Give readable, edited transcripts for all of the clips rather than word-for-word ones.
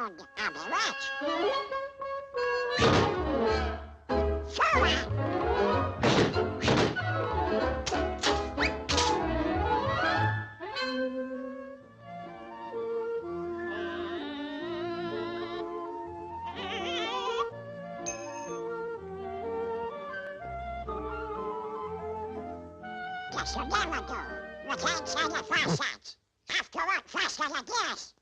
doomed, I'll be rich. Guess you'll never do. Retain 75 cents. Have to work faster than this.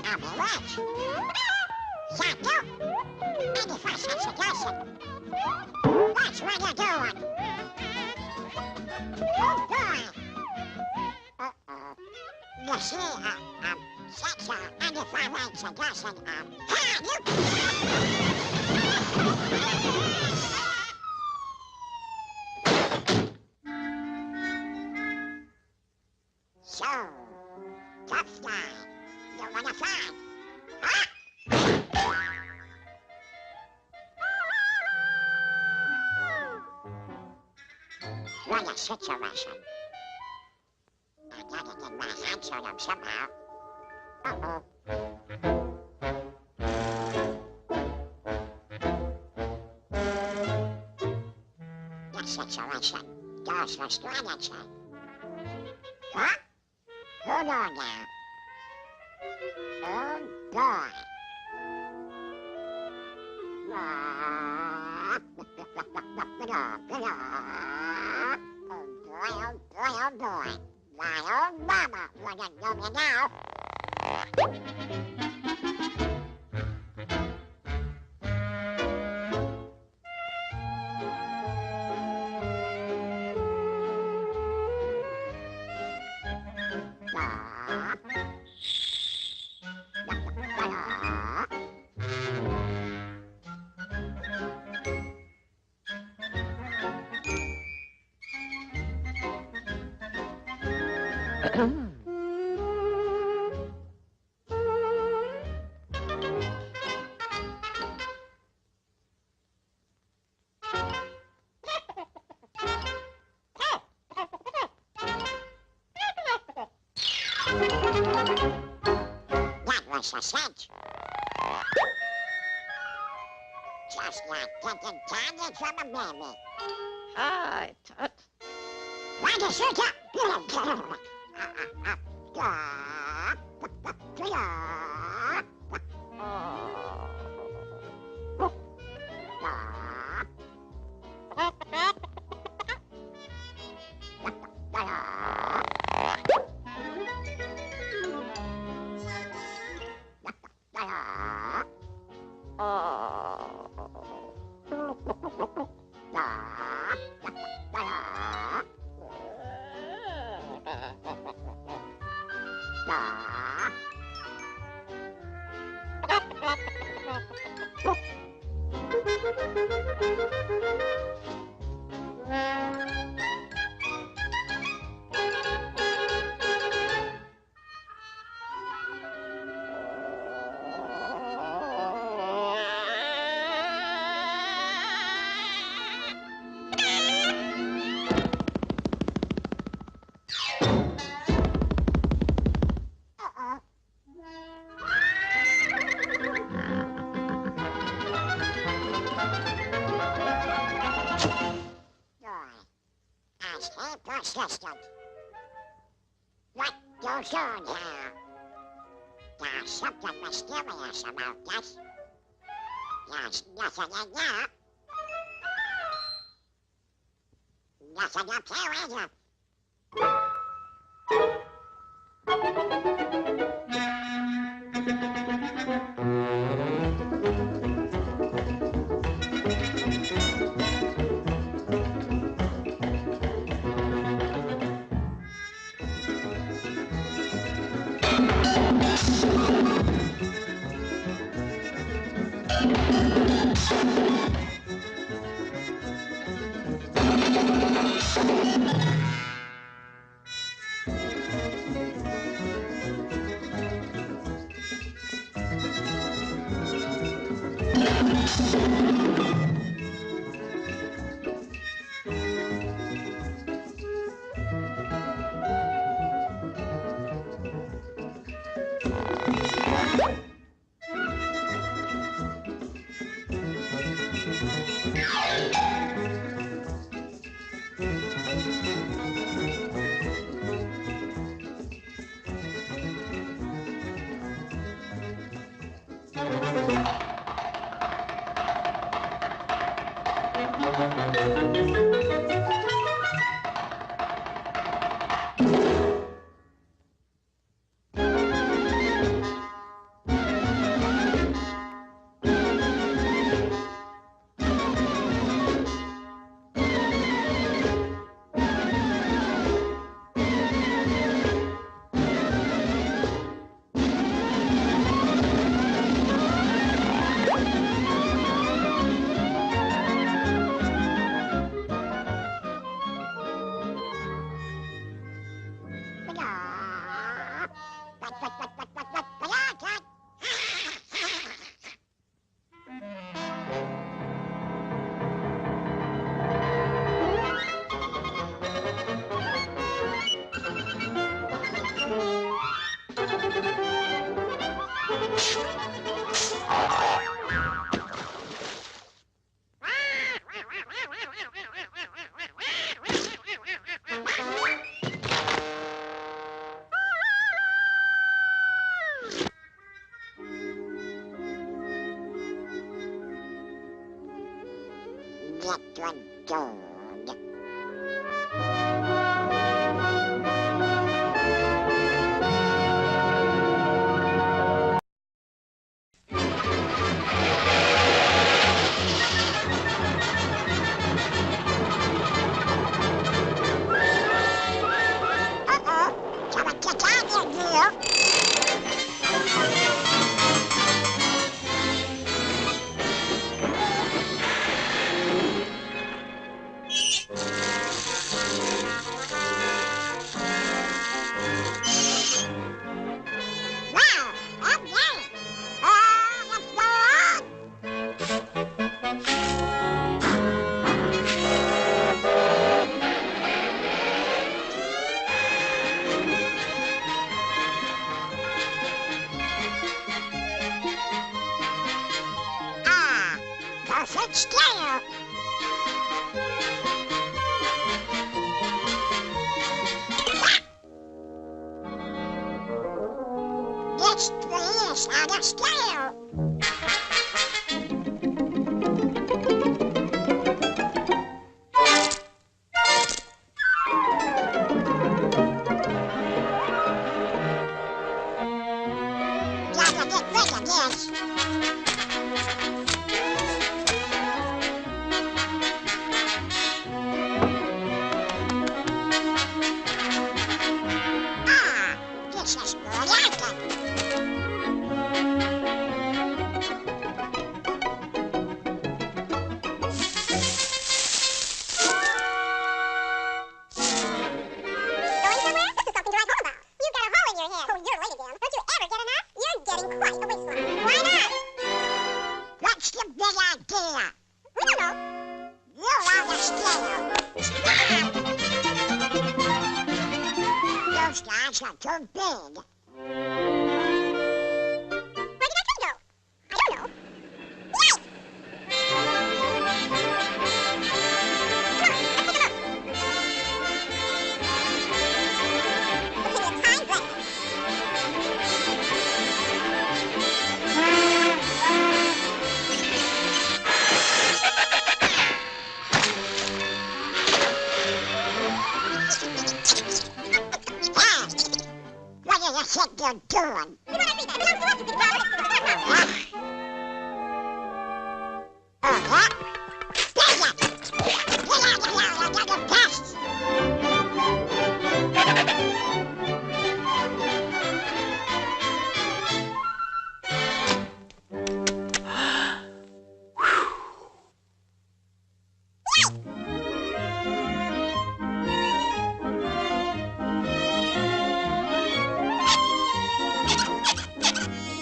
I'll be rich. Shut up. 85 cents a dozen. That's what you're doing. Oh, boy. Uh-oh. You see, since 85 cents a dozen, hey, you... So, tough guy. You wanna fight? Huh? What a situation. I gotta get my hands on him somehow. Uh-oh. This situation goes for strategy. What? Hold on now. Oh, boy. Oh, boy, oh, boy, oh, boy. My old mama wouldn't know me now. That was a cinch. Just like getting candy from a baby. Hi, Tut. Why the shoot up? Persistent. What goes on here? There's something mysterious about this. There's nothing in there. Nothing up here either. Get your dog. Uh-oh, someone get out of here. Wow, okay. Let's go on. Ah, perfect scale. This please on a scale. Gotta get rid of this. Ah, this is good acting. Going somewhere? This is something to write home about. You've got a hole in your head. Oh, you're late again. Don't you ever get enough? You're getting quite a waistline. Why not? What's the big idea? We don't know. You understand. Those guys are too big. Where did that thing go? I don't know. Yikes! Come on, let's take a look. Looks like a time break. Ah, what do you think you're doing? You want to read that? It belongs to us. You can borrow it. It's in the storehouse. Yeah. There you Get out of here, you little pests!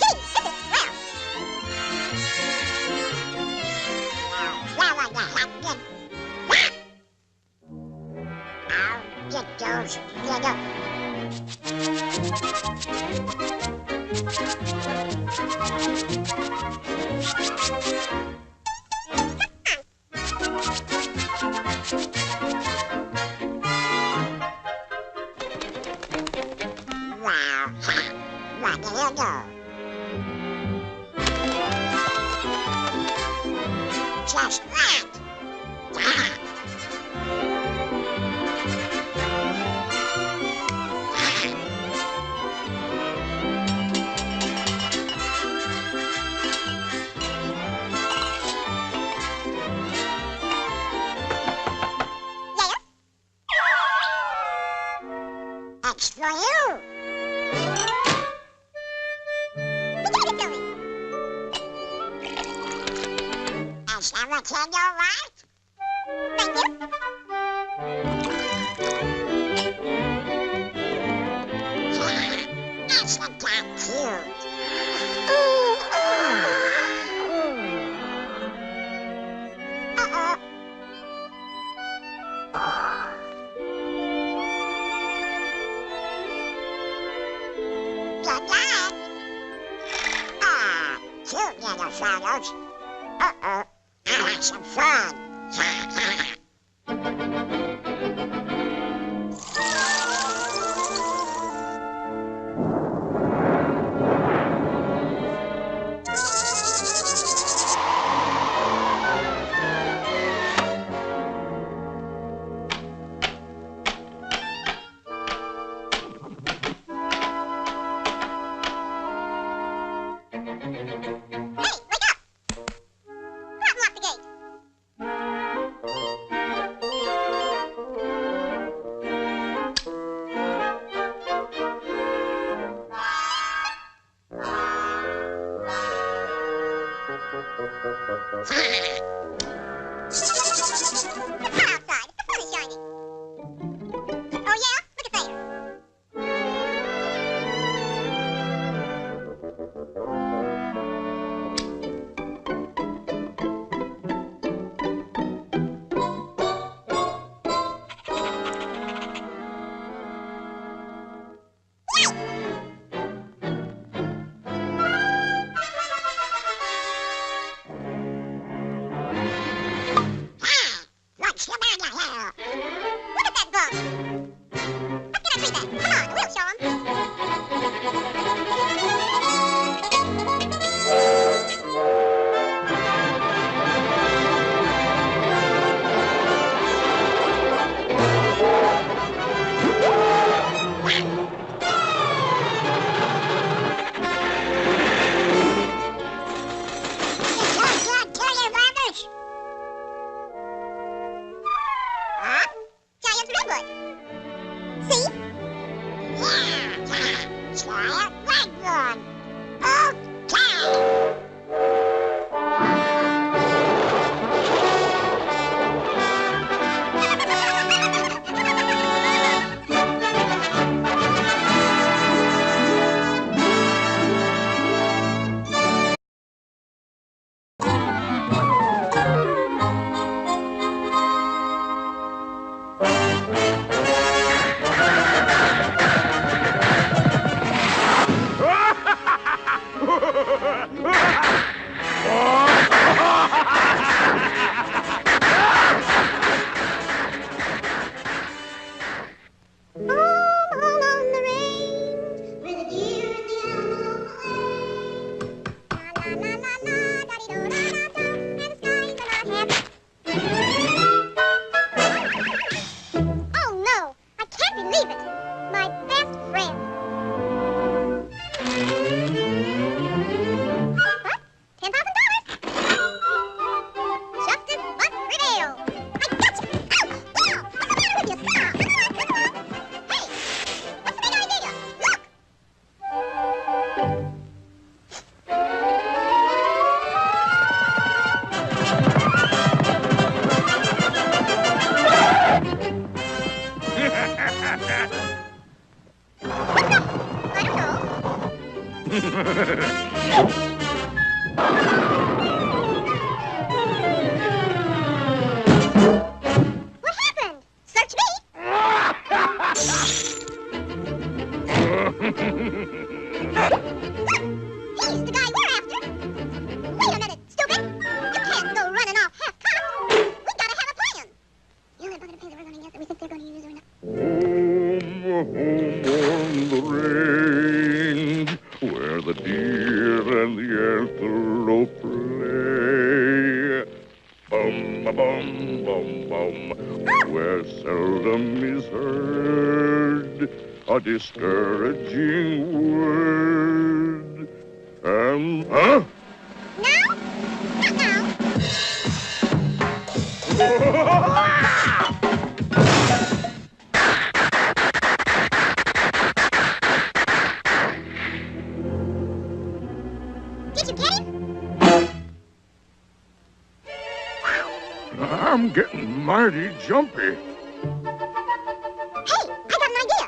Gee, this is swell. What do you do? Just what? It's for you. Is everything all right? Thank you. Isn't that cute? Uh-oh. Good night. Ah, cute little fellows. Uh-oh. I'll have some fun. Hey, wake up! Hot lock the gate. It's hot outside. The sun is shining. Oh yeah? Look at there. Hey, what's the matter here? Look at that bug. How can I read that? Come on, we'll show him. Is your blood turning rubbish? Huh? Giant redwood. See? Yeah, giant redwood. Okay. All on the range, with a deer in the animal play. La la la la, da-dee-do-da-da-da, and the skies are not happy. Oh no, I can't believe it. My best friend. What? $10,000? Justice must prevail. I got you. Ow! Ow! What's the matter with you? Stop! Hey! What's the big idea? Look! I don't know. What happened? Search me! He's the guy we're after. Wait a minute, stupid! You can't go running off half-cocked. We gotta have a plan. You know that bucket of things that we're gonna get that we think they're gonna use or not? Home on the range, the deer and the antelope play. Bum, ba, bum, bum, bum, where seldom is heard a discouraging word. And, huh? Now? Not now. Did you get him? I'm getting mighty jumpy. Hey, I got an idea.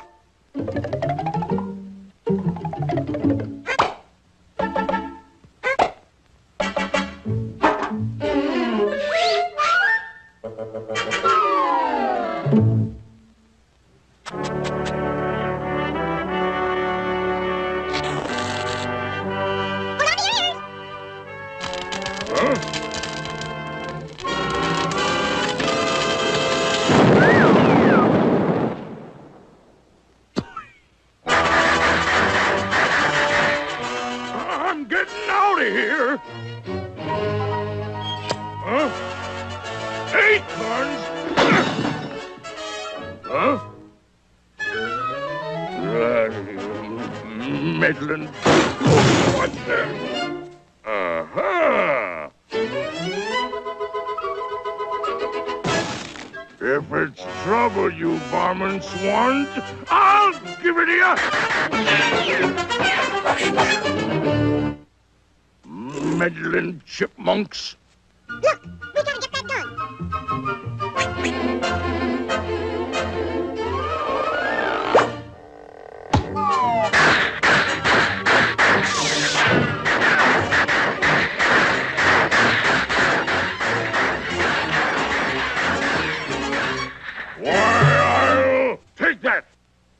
Hold on to your ears. Huh? I'm getting out of here. Huh? 8 tons? Huh? Meddling. What's that? Uh-huh. If it's trouble, you bombing swans, I'll give it to you. Meddling chipmunks. Look, we gotta get that done. Why, I'll take that.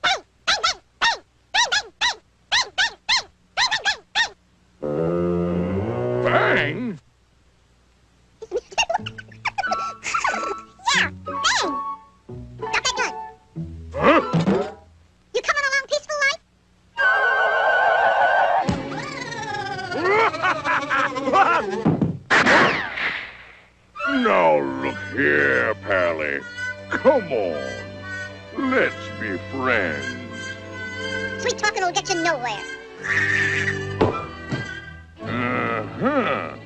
Bang! Bang, bang, bang! Bang, bang, bang! Bang, bang, bang! Bang, bang, bang, bang! Bang? Yeah, bang! Got that done. Huh? You coming along peaceful life? Now look here, Pally. Come on. Let's be friends. Sweet talking will get you nowhere. Uh-huh.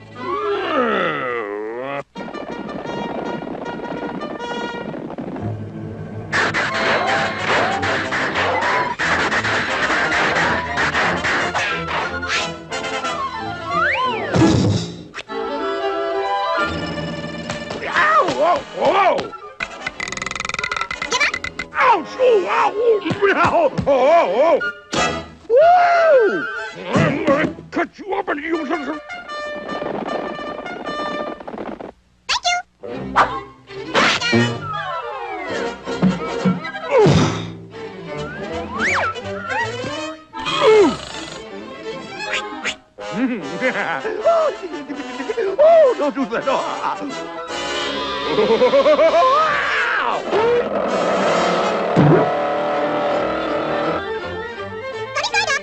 Well, ow! Whoa! Whoa! Give up? Ouch! Oh, ow! Ow! Oh, oh, oh! Woo! I'm gonna cut you up and use it. Thank you. Oh, don't do that. Sunny side up.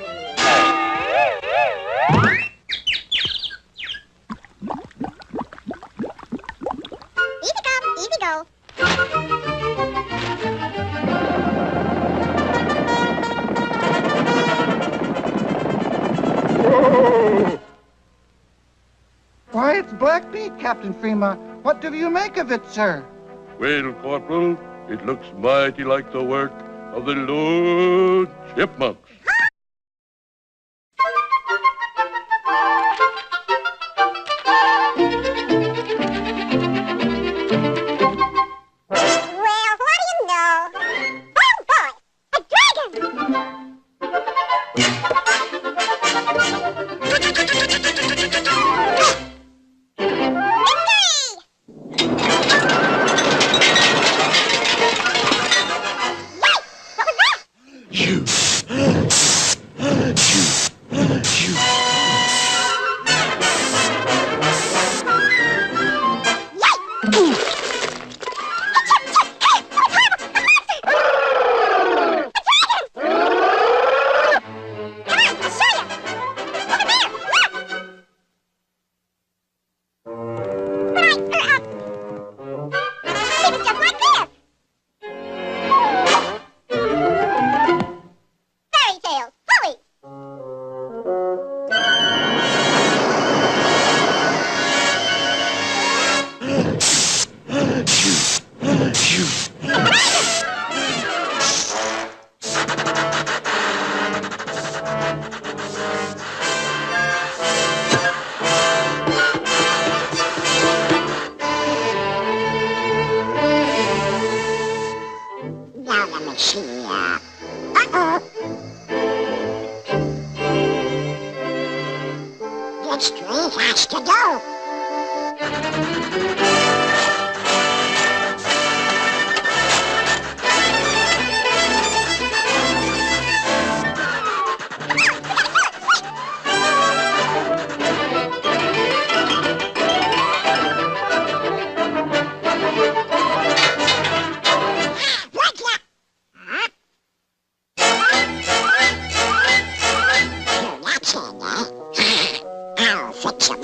Easy come, easy go. Whoa! Why, it's black meat, Captain Freema. What do you make of it, sir? Well, Corporal, it looks mighty like the work of the Lord Chipmunks. Well, what do you know? Oh boy, a dragon! Victory! Yay! What was that? You Now let me see. Uh-oh. This tree has to go. I'll fix him.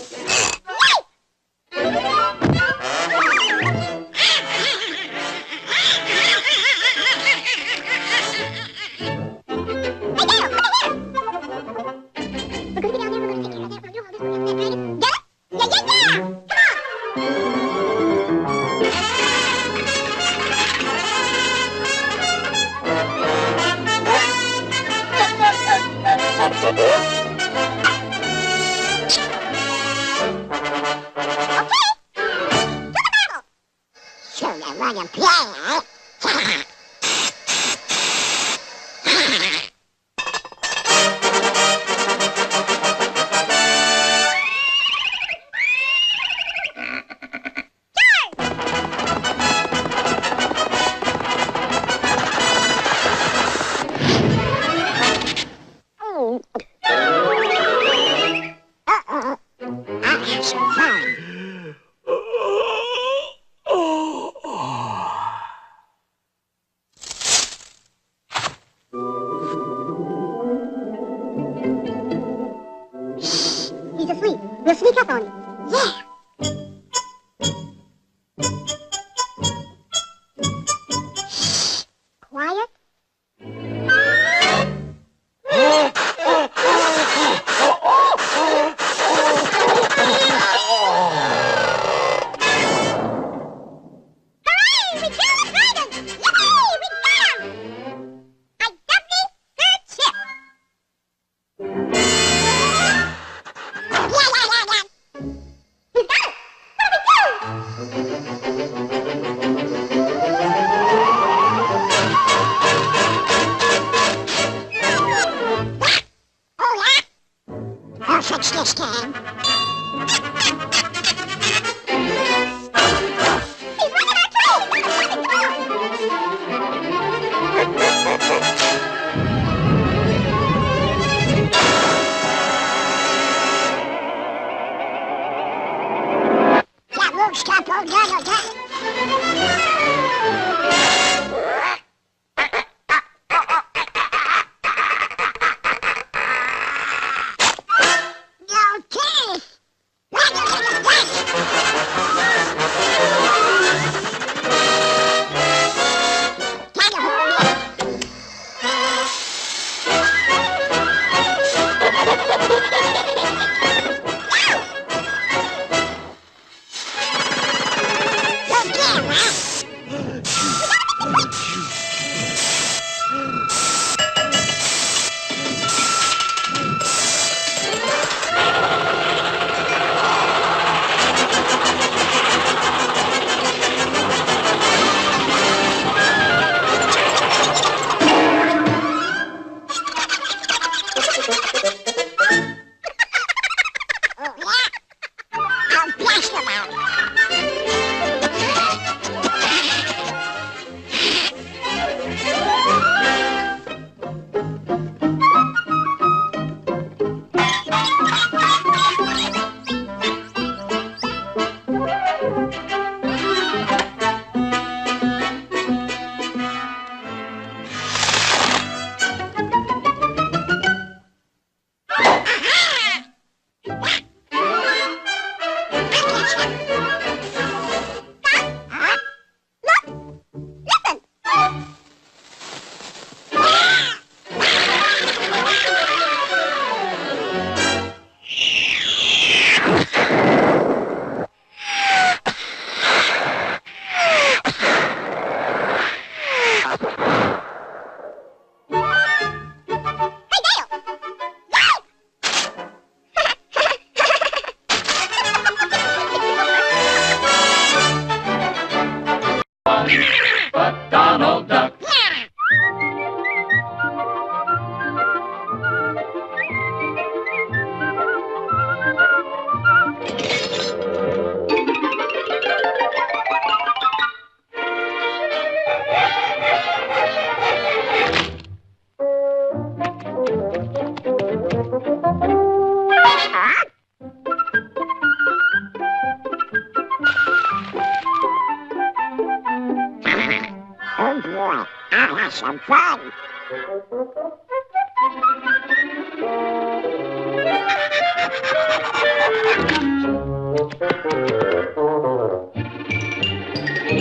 So they want to play, eh? Uh-oh. I'll have some fun. He's asleep. We'll sneak up on him. Yeah. Quiet. Hooray! We killed the dragon! Yippee! We got him! I Daphne Kerchip! He's got it! What do we Oh, yeah? I'll fix this time. He's running our train! That won't stop all day or that. No teeth! Run, you little bitch! Can you hold it? have some fun. That's funny.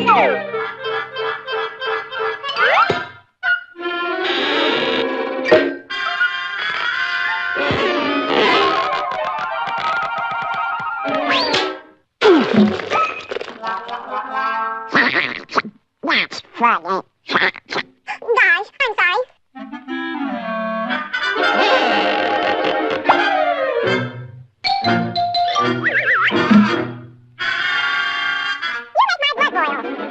Gosh, I'm sorry. You make my blood boil.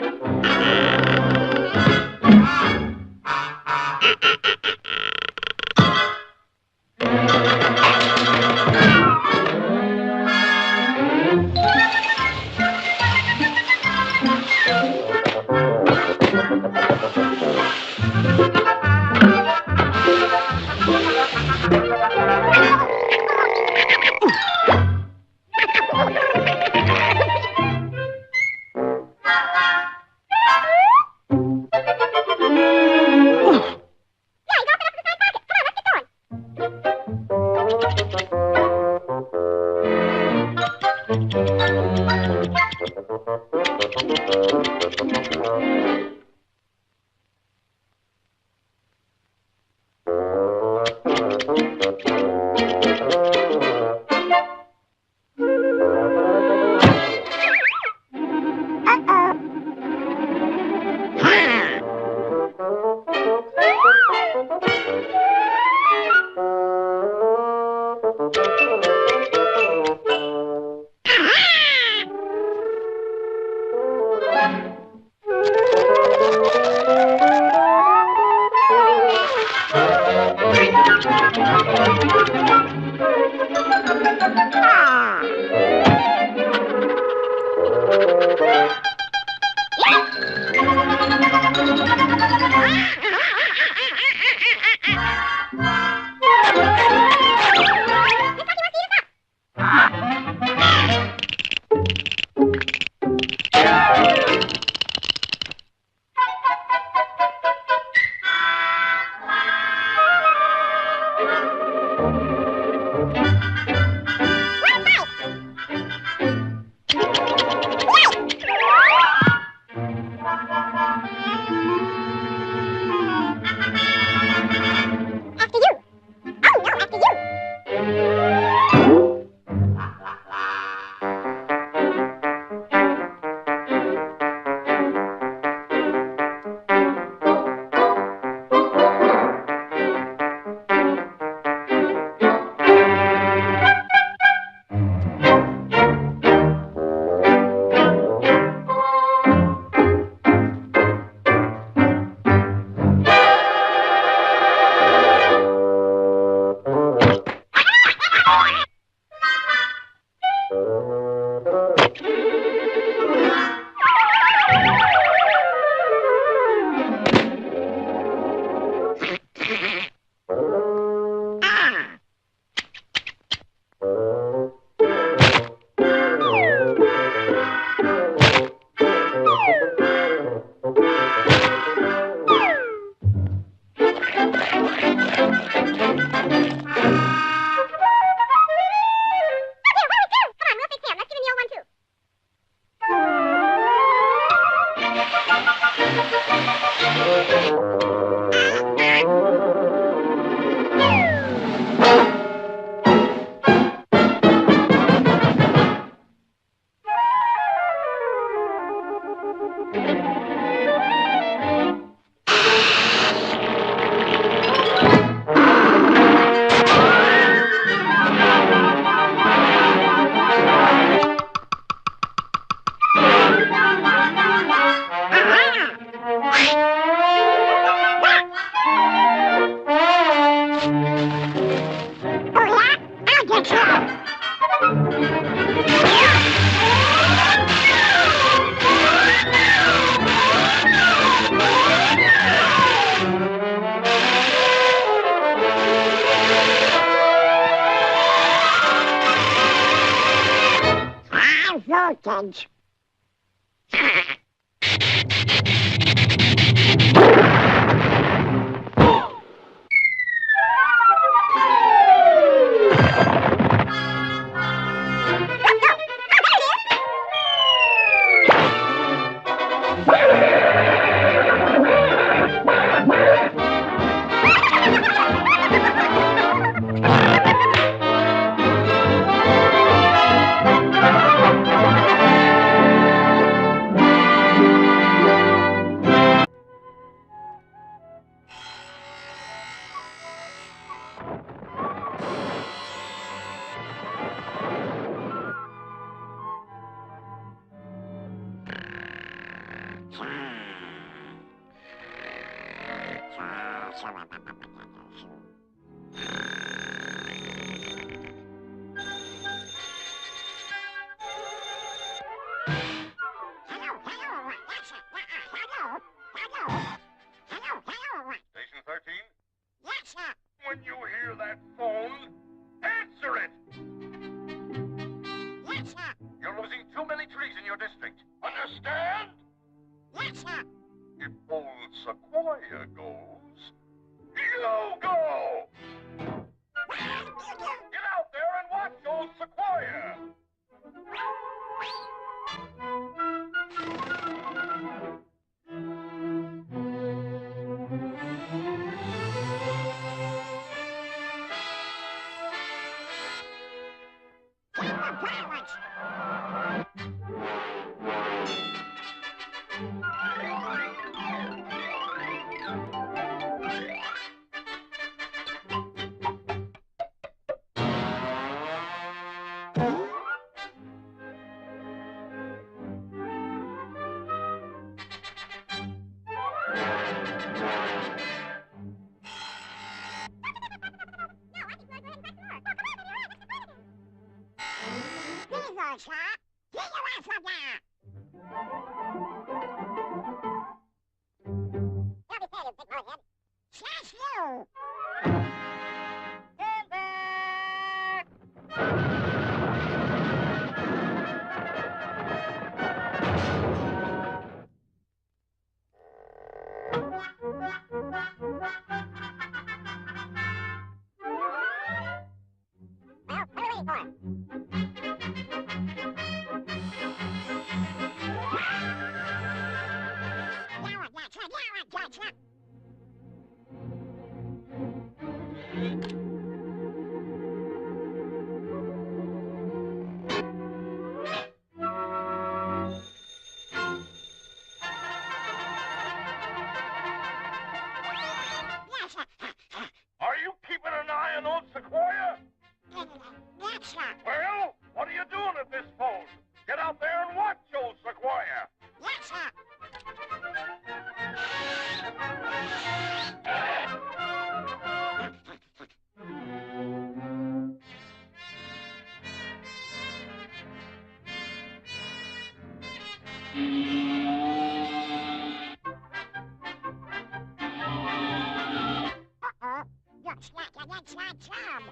Yeah, you open up the side pocket. Come on, let's get going. After you. Oh, no, after you. voltage. too many trees in your district. Understand? Yes, sir. If old Sequoia goes, you go! Get out there and watch old Sequoia! Are you keeping an eye on old Sequoia? Yes, sir. Well, what are you doing at this phone? Get out there and watch old Sequoia. Yes, sir. Uh-oh. Looks like an inside job.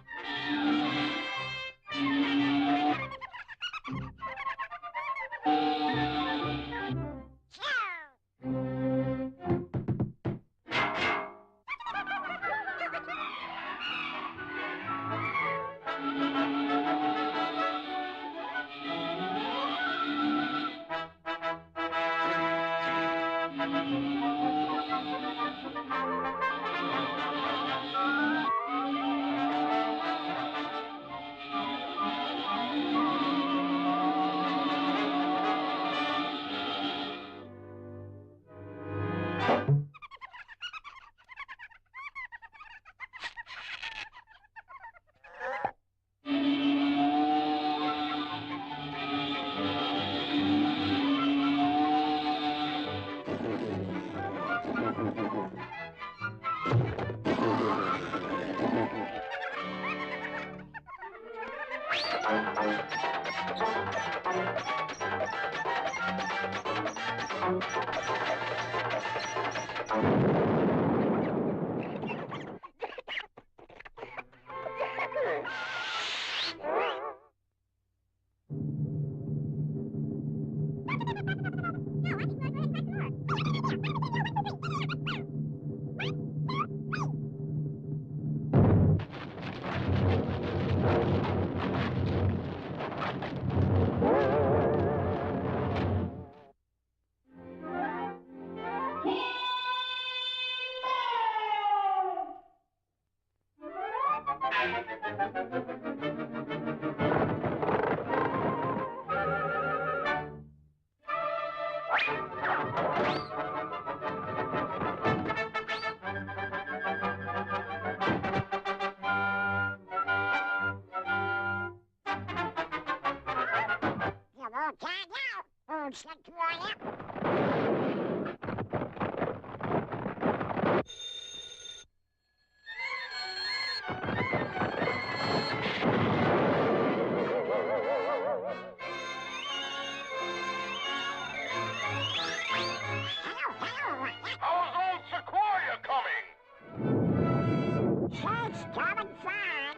How's old Sequoia coming? She's coming fine.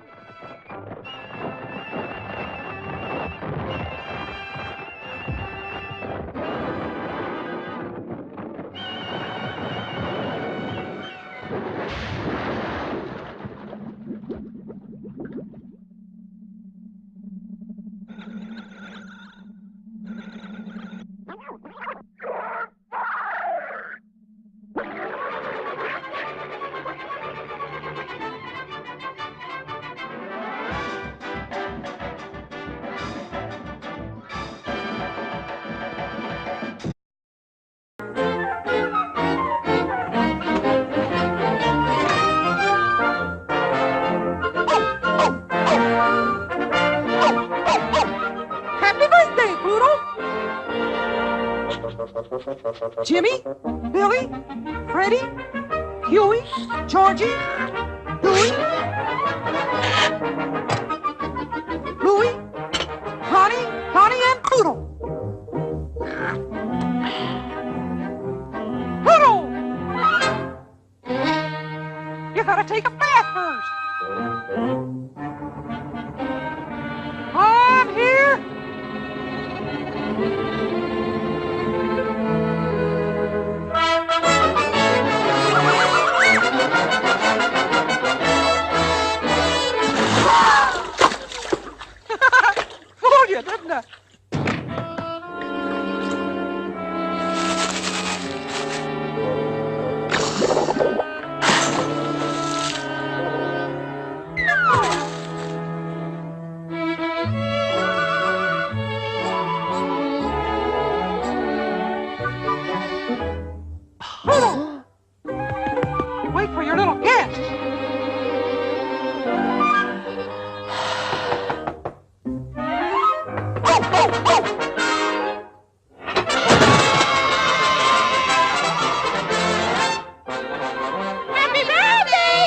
Jimmy? Billy? Freddie? Huey? Georgie? Louie? Louie? Ronnie? Connie and Poodle? Poodle! You gotta take a bath first. I'm here. Fooled you, didn't I? Wait for your little guest. Happy birthday!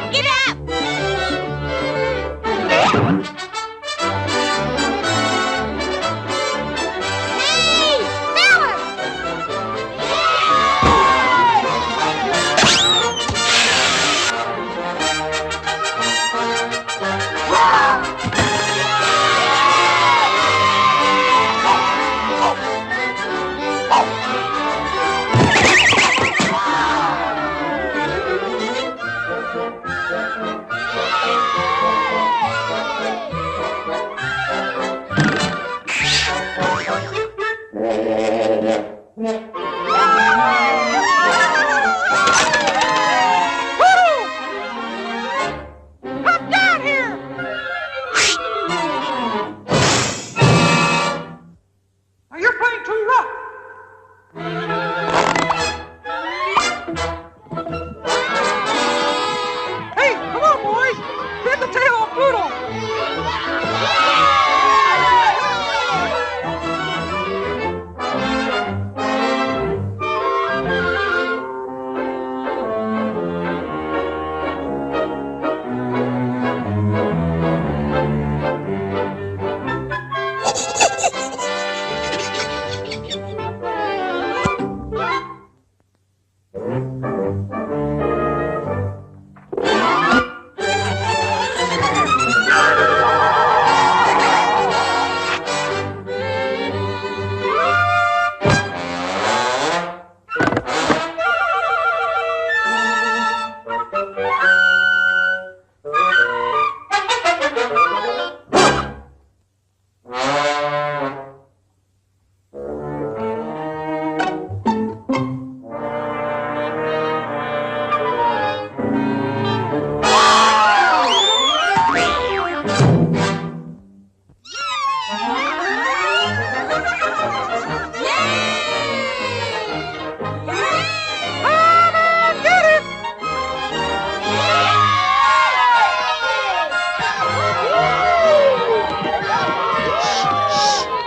Get up! Hey, Philip! Come down here. Now you're playing too rough. Hey, come on, boys. Get the tail off Poodle.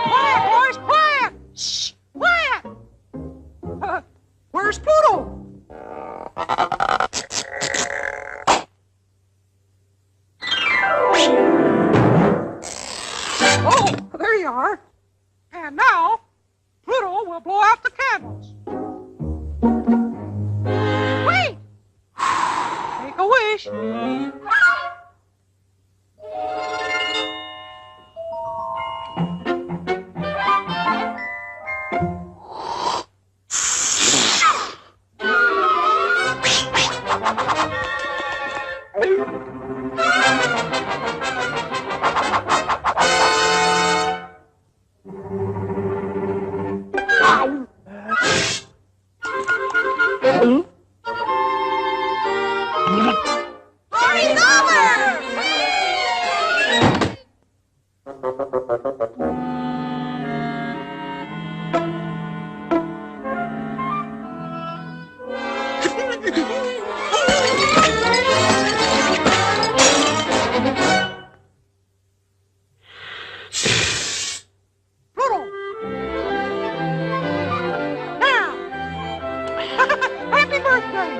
Quiet, boys, quiet. Shh, quiet. Where's Poodle? Oh, there you are. And now, Poodle will blow out the candles. Wait! Make a wish. Pluto! Now! Happy birthday!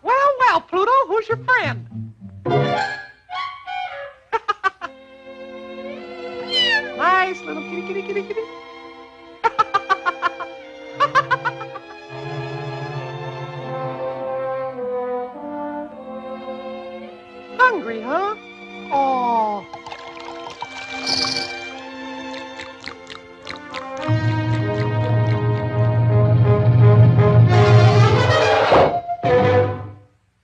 Well, Pluto, who's your friend? Nice little kitty. Hungry, huh? Oh.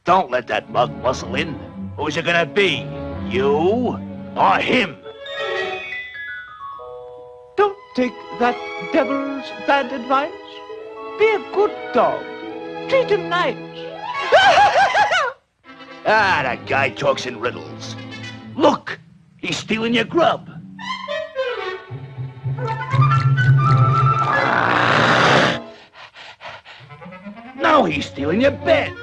Don't let that mug muscle in. Who's it gonna be? You or him? Don't take that devil's bad advice. Be a good dog. Treat him nice. Ah, that guy talks in riddles. Look, he's stealing your grub. Now he's stealing your bed.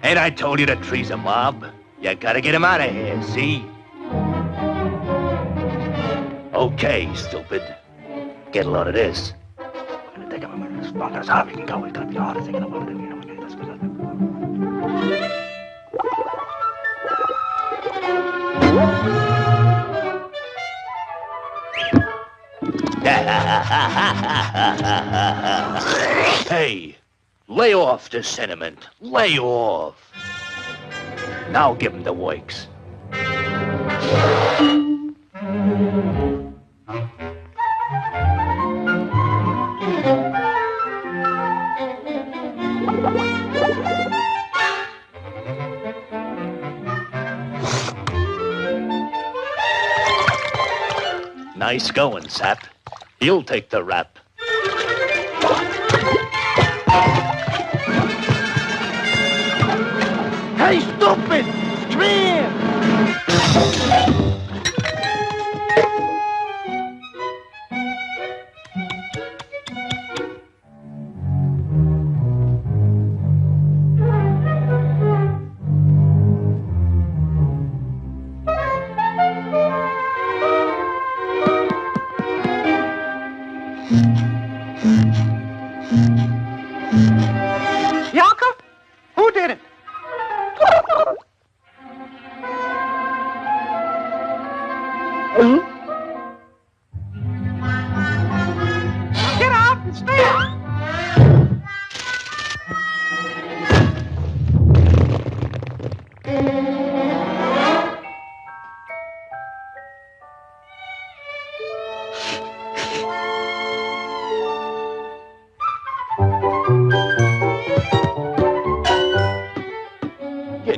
Ain't I told you the tree's a mob? You gotta get him out of here, see? Okay, stupid. Get a load of this. I'm gonna take him a minute. As long as how we can go, it's gonna be the hardest thing in the world. Hey, lay off the sentiment. Lay off. Now give him the works. Nice going, Sap. He'll take the rap. Hey, stupid! Come here!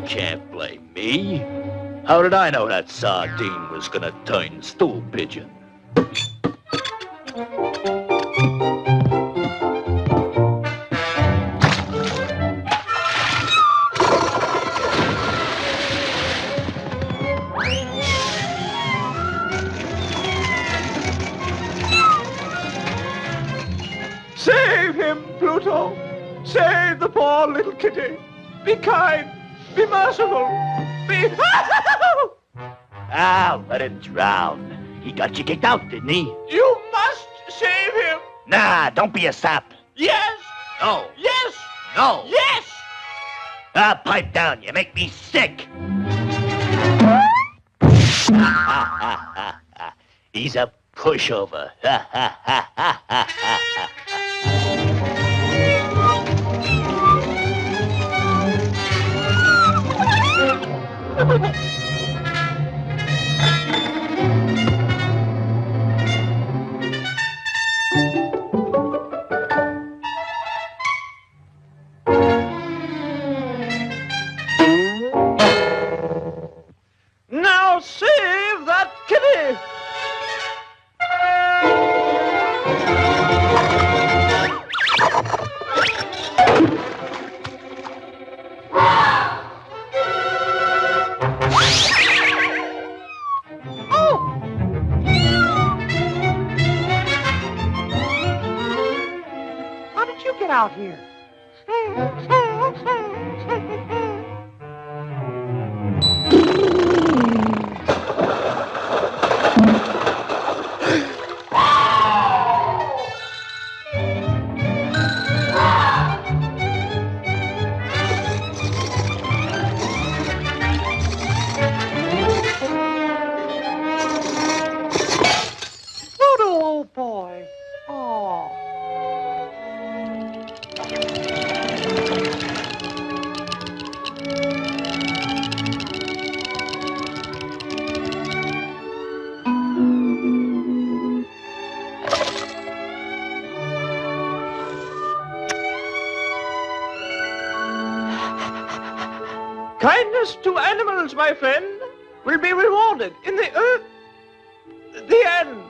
can't blame me. How did I know that sardine was gonna turn stool pigeon? Save him, Pluto! Save the poor little kitty! Be kind! Be merciful! Be... Ah, let him drown. He got you kicked out, didn't he? You must save him! Nah, don't be a sap. Yes! No. Yes! No. Yes! Ah, pipe down. You make me sick. He's a pushover. Now save that kitty! How did you get out here? Pluto, old boy. Oh. Kindness to animals, my friend, will be rewarded in the earth. The end.